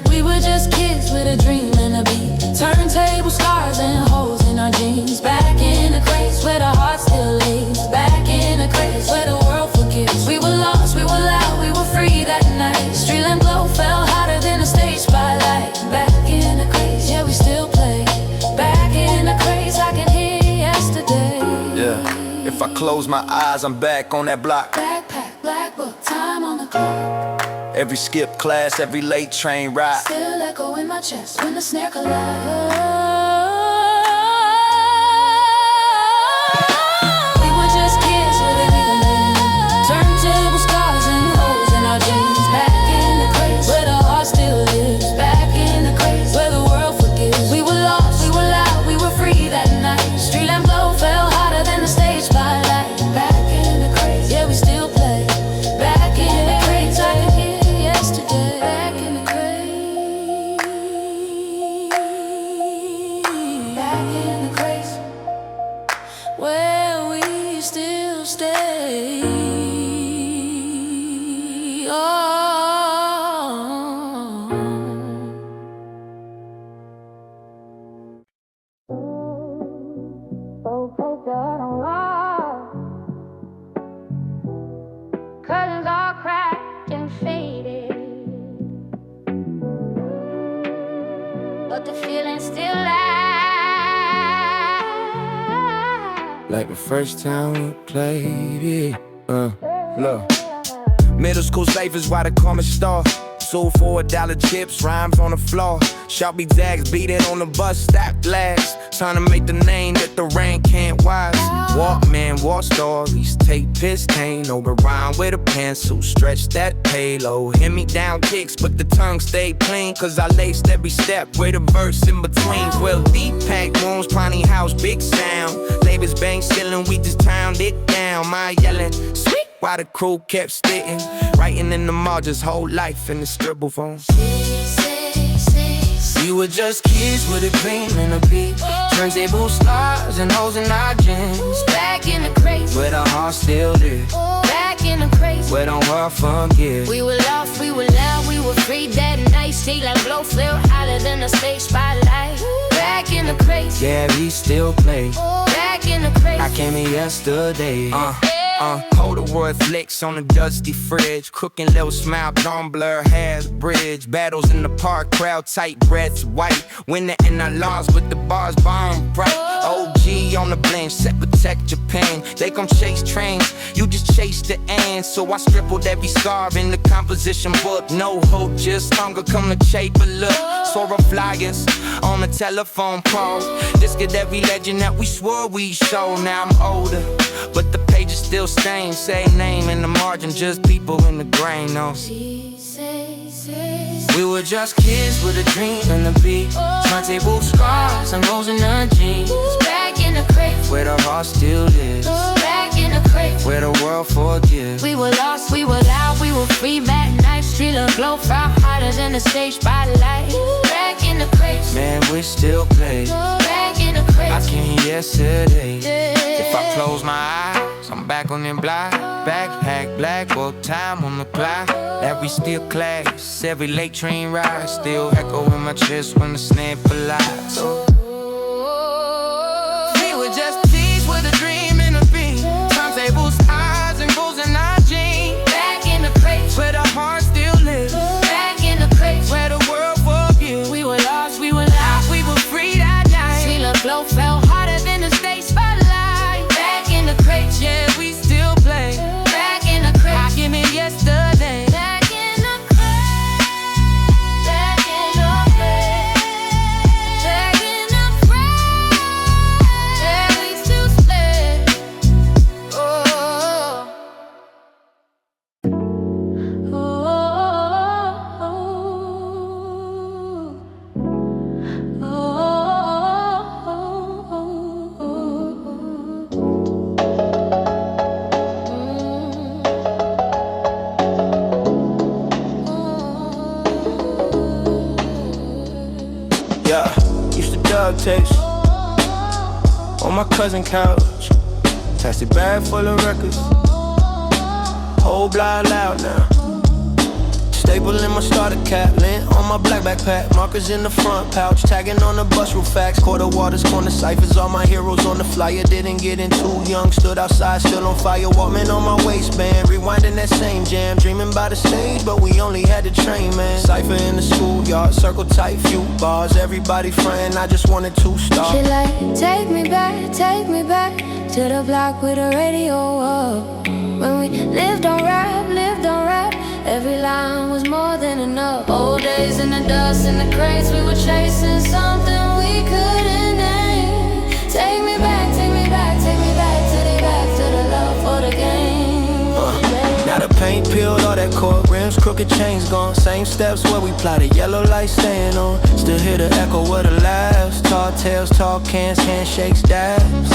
We were just kids with a dream and a beat. Turntable scars and holes in our jeans. Back in the crates where the heart still lays. Back in the crates where the world forgets. forgets. We were lost, we were loud, we were free that night. Streetlight glow fell hotter than a stage spotlight. Back in the craze, yeah, we still play. Back in the craze, I can hear yesterday. Yeah, if I close my eyes, I'm back on that block. Backpack, black book, time on the clock. Every skip class, every late train ride. Still echo in my chest when the snare collides. We were just kids with a legal name. Turntable scars and holes in our jeans. Back in the craze, where the heart still lives. Back in the craze, where the world forgives. We were lost, we were loud, we were free that night. Streetlight glow fell hotter than the stage spotlight. Back in the craze, yeah, we still play. Back in the craze, I can hear yesterday. Back in the craze. Back in the craze, where we still stay. Oh. Curtains all cracked and faded, but the feeling still lasts. Like the first time we played it. Look. Middle school Cypher's why the karma star. Sold for $1 chips, rhymes on the floor. Sharpie Zags beat it on the bus, stacked legs. Trying to make the name that the rain can't wise. Walk man, walk stories, take piss cane. Over rhyme with a pencil, stretch that payload. Hit me down kicks, but the tongue stayed clean. Cause I laced every step with a verse in between. 12 deep pack wounds, Pony House, big sound. Labels bang ceiling, we just turned it down. My yelling, sweet. While the crew kept spitting, writing in the margins, whole life in the scribble phone. We were just kids with a dream and a beat. Turntable stars and holes in our jeans. Back in the craze, Where the heart still lives. back in the craze. Where the world forgives. We were lost, we were loud, we were free that night. Streetlight glow fell hotter than the stage spotlight. Back in the craze, Yeah, we still play. back in the craze. I came here yesterday. Polaroid flicks on the dusty fridge. Cooking little smile, dawn blur, hair's bridge. Battles in the park, crowd tight, breaths white. Winner in our laws with the bars bomb bright. OG on the blend, set protect your pain. They gon' chase trains, you just chase the end. So I scribbled every scar in the composition book. No hope, just hunger, come to shape a look. Saw flyers on the telephone pole. This get every legend that we swore we show. Now I'm older, but the pages still stained. Say name in the margin, just people in the grain, no. We were just kids with a dream and a beat. Turntable scars and holes in our jeans. Back in the craze, Where the heart still lives. back in the craze. Where the world forgives. We were lost, we were loud, we were free that night. Streetlight glow fell hotter than the stage spotlight. Back in the craze, Man, we still play. back in the craze. I came yesterday. If I close my eyes, I'm back on them block. Backpack, black book, time on the clock. Every still class, every late train ride. Still echo in my chest when the snare collides. We were just kids with a dream and a beat. Turntable stars and goals in our jeans. Back in the craze, Where the heart still lives. back in the craze. Where the world forgives. We were lost, we were loud, We were free that night. Streetlight glow fell hotter than the stage spotlight. Back in the craze, Yeah, we still play. back in the craze. Give me yesterday. Back in the craze, back in the craze, back in the craze. Yeah, we still play. Oh, oh, Yeah, used to dub text on my cousin couch. Plastic bag full of records. Whole block loud now. Just Staple in my starter cap, lint on my black backpack, markers in the front pouch, tagging on the bus real facts. Quarter waters, corner ciphers, all my heroes on the flyer. Didn't get in too young, stood outside, still on fire. Walkman on my waistband, rewinding that same jam. Dreaming by the stage, but we only had the train, man. Cipher in the schoolyard, circle tight, few bars. Everybody friend, I just wanted to start. She like, take me back to the block with the radio up. When we lived on rap, every line was more than enough. Old days in the dust, in the crates, we were chasing something we couldn't name. Take me back to the love for the game. Now the paint peeled, all that cork rims, crooked chains gone. Same steps where we plotted, yellow light staying on. Still hear the echo of the laughs. Tall tales, tall cans, handshakes, dabs.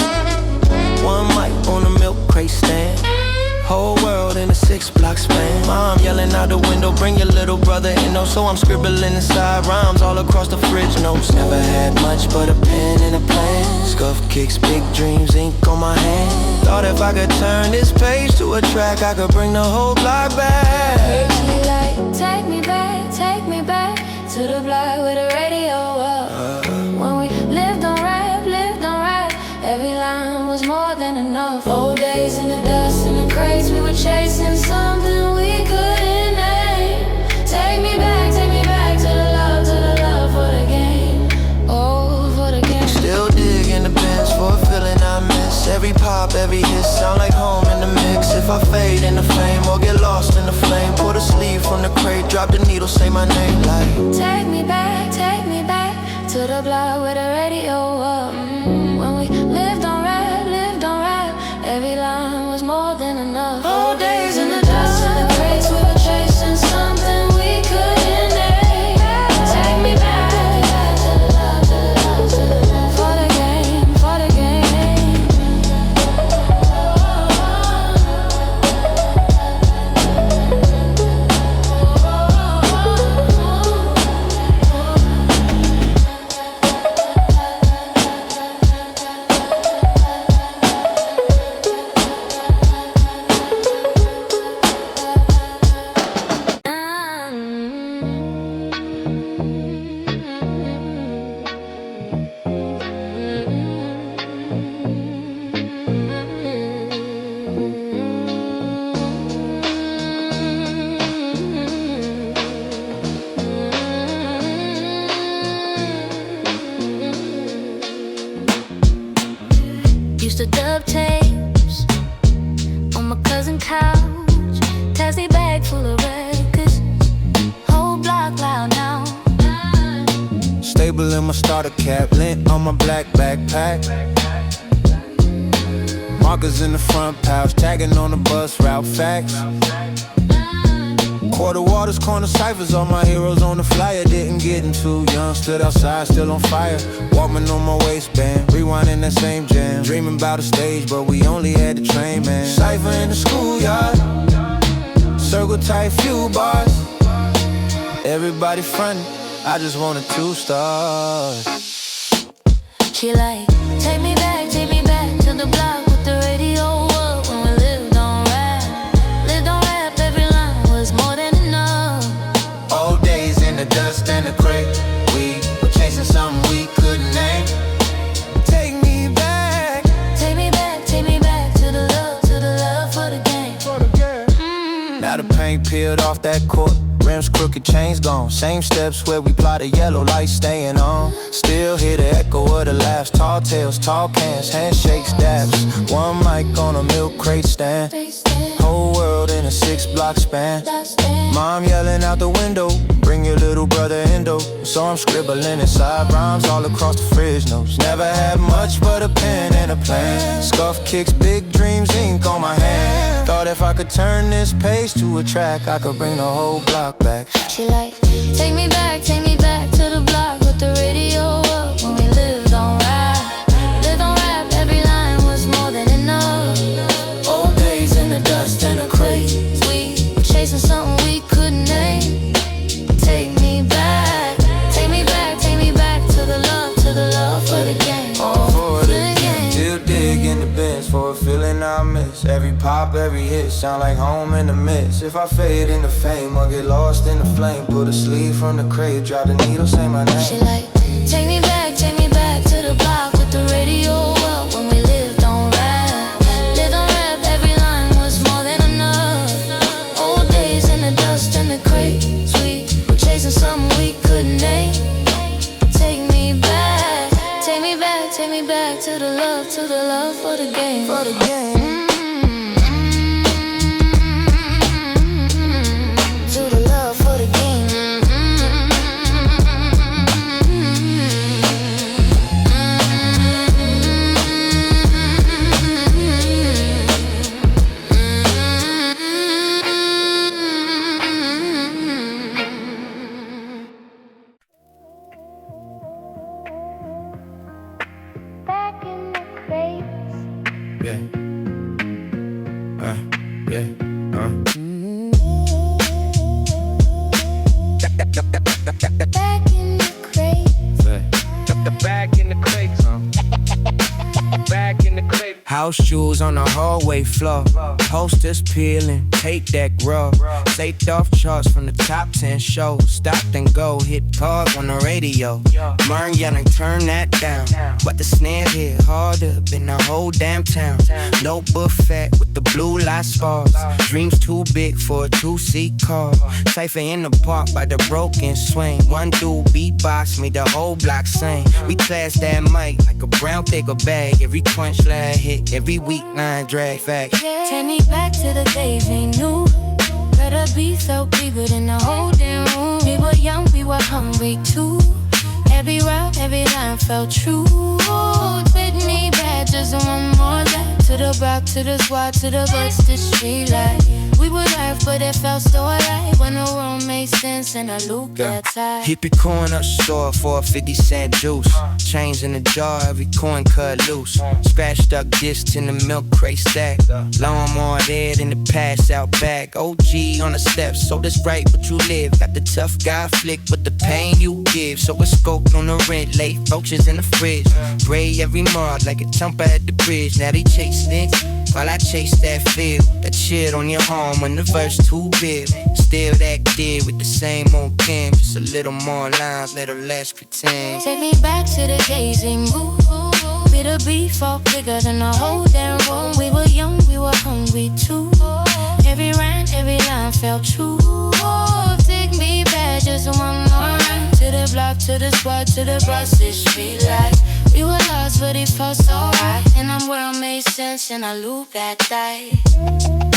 One mic on the milk crate stand. Whole world in a 6-block span. Mom yelling out the window, bring your little brother in, oh. So I'm scribbling inside rhymes all across the fridge notes. Never had much but a pen and a plan. Scuff kicks, big dreams, ink on my hand. Thought if I could turn this page to a track, I could bring the whole block back. She like, take me back to the block with the radio up. When we lived on rap, every line was more than enough. Old days in the dust, in the crates, we were chasing something we couldn't name. Take me back to the love for the game. Oh, for the game. Still digging the bins for a feeling I miss. Every pop, every hit sound like home in the mix. If I fade in the flame or get lost in the flame, pull the sleeve from the crate, drop the needle, say my name like. Take me back to the block with the radio up. When we lived on rap, every line was more than enough. Old days in the dust, in the crates, we were chasing something we couldn't name. Take me back to the love, for the game, for the game. Used to dub tapes on my cousin couch, taxi bag full of records, whole block loud now. Stable in my starter cap, lint on my black backpack. Markers in the front pouch, tagging on the bus route facts. Quarter waters, corner ciphers, all my heroes on the flyer. Didn't get in too young, stood outside, still on fire. Walkman on my waistband, rewinding that same jam. Dreaming about a stage, but we only had the train, man. Cipher in the schoolyard, circle tight, few bars. Everybody frontin', I just wanted 2 stars. She like, take me back to the block with the radio up. When we lived on rap, every line was more than enough. Old days in the dust and the crate, we were chasing something we couldn't name. Take me back to the love for the game. Now the paint peeled off that court, rims crooked, chains gone. Same steps where we plotted, yellow light staying on. Still hear the echo of the laughs. Tall tales, tall cans, handshakes, dabs. One mic on a milk crate stand. Whole world in a 6-block span. Mom yelling out the window, bring your little brother in, though. So I'm scribbling inside rhymes all across the fridge notes. Never had much but a pen and a plan. Scuff kicks, big dreams, ink on my hand. Thought if I could turn this page to a track, I could bring the whole block back. She like, take me back to the block with the radio up. When we lived on rap, every line was more than enough. Old days in the dust and the crates, we were chasing something we couldn't name. Take me back to the love for the game. Oh, for the game. Still digging the bins for a feeling I miss. miss. Every pop, every hit, sound like home in the midst. If I fade into fame or get lost in the flame, pull the sleeve from the crate, drop the needle, say my name. She like, take me back to the block with the radio up when we lived on rap. Lived on rap, every line was more than enough. Old days in the dust and the crate, sweet. We're chasing something we couldn't name. Take me back to the love for the game. For the game. To the love for the game. Back in the crates. Yeah. Back in the crates. Back in the crates, Back in the crate. House shoes on the hallway floor. Posters peeling, tape deck rub. Saved off charts from the top 10 shows. Stopped and go, hit pause on the radio. Learn yelling, turn that down. But the snare hit harder than the whole damn town. No buffet with the blue light spars. Dreams too big for a 2-seat car. Cipher in the park by the broken swing. One dude beatbox made the whole block sing. We class that mic like a brown paper bag. Every punch line hit, every week line drag fact. Take me back to the days we knew. Better be so bigger than the whole damn room. We were young, we were hungry too. Every route, every line felt true. Take me back just one more lap. To the block, to the squad, to the bus, to Streetlight. We would laugh, but it felt so alive when the world made sense and I looked that tight. Hippie corner store for a 50-cent juice. Change in the jar, every coin cut loose. Scratched up discs in the milk crate stack. Lawnmower dead in the pass out back. OG on the steps, so that's right what you live. Got the tough guy flick with the pain you give. So it's scoped on the rent, late roaches in the fridge. Bray every mark like a jumper at the bridge. Now they chase niggas while I chase that feel. That shit on your arm when the verse too big. Still that kid with the same old pen. Just a little more lines, little less pretend. Take me back to the days we moved. Bitter beef fought bigger than the whole damn room. We were young, we were hungry too. Every rhyme, every line felt true. Take me back just one more run. To the block, to the squad, to the bus, to Streetlight. We were lost, but it felt so right. And I'm world made sense, and I loop that tight.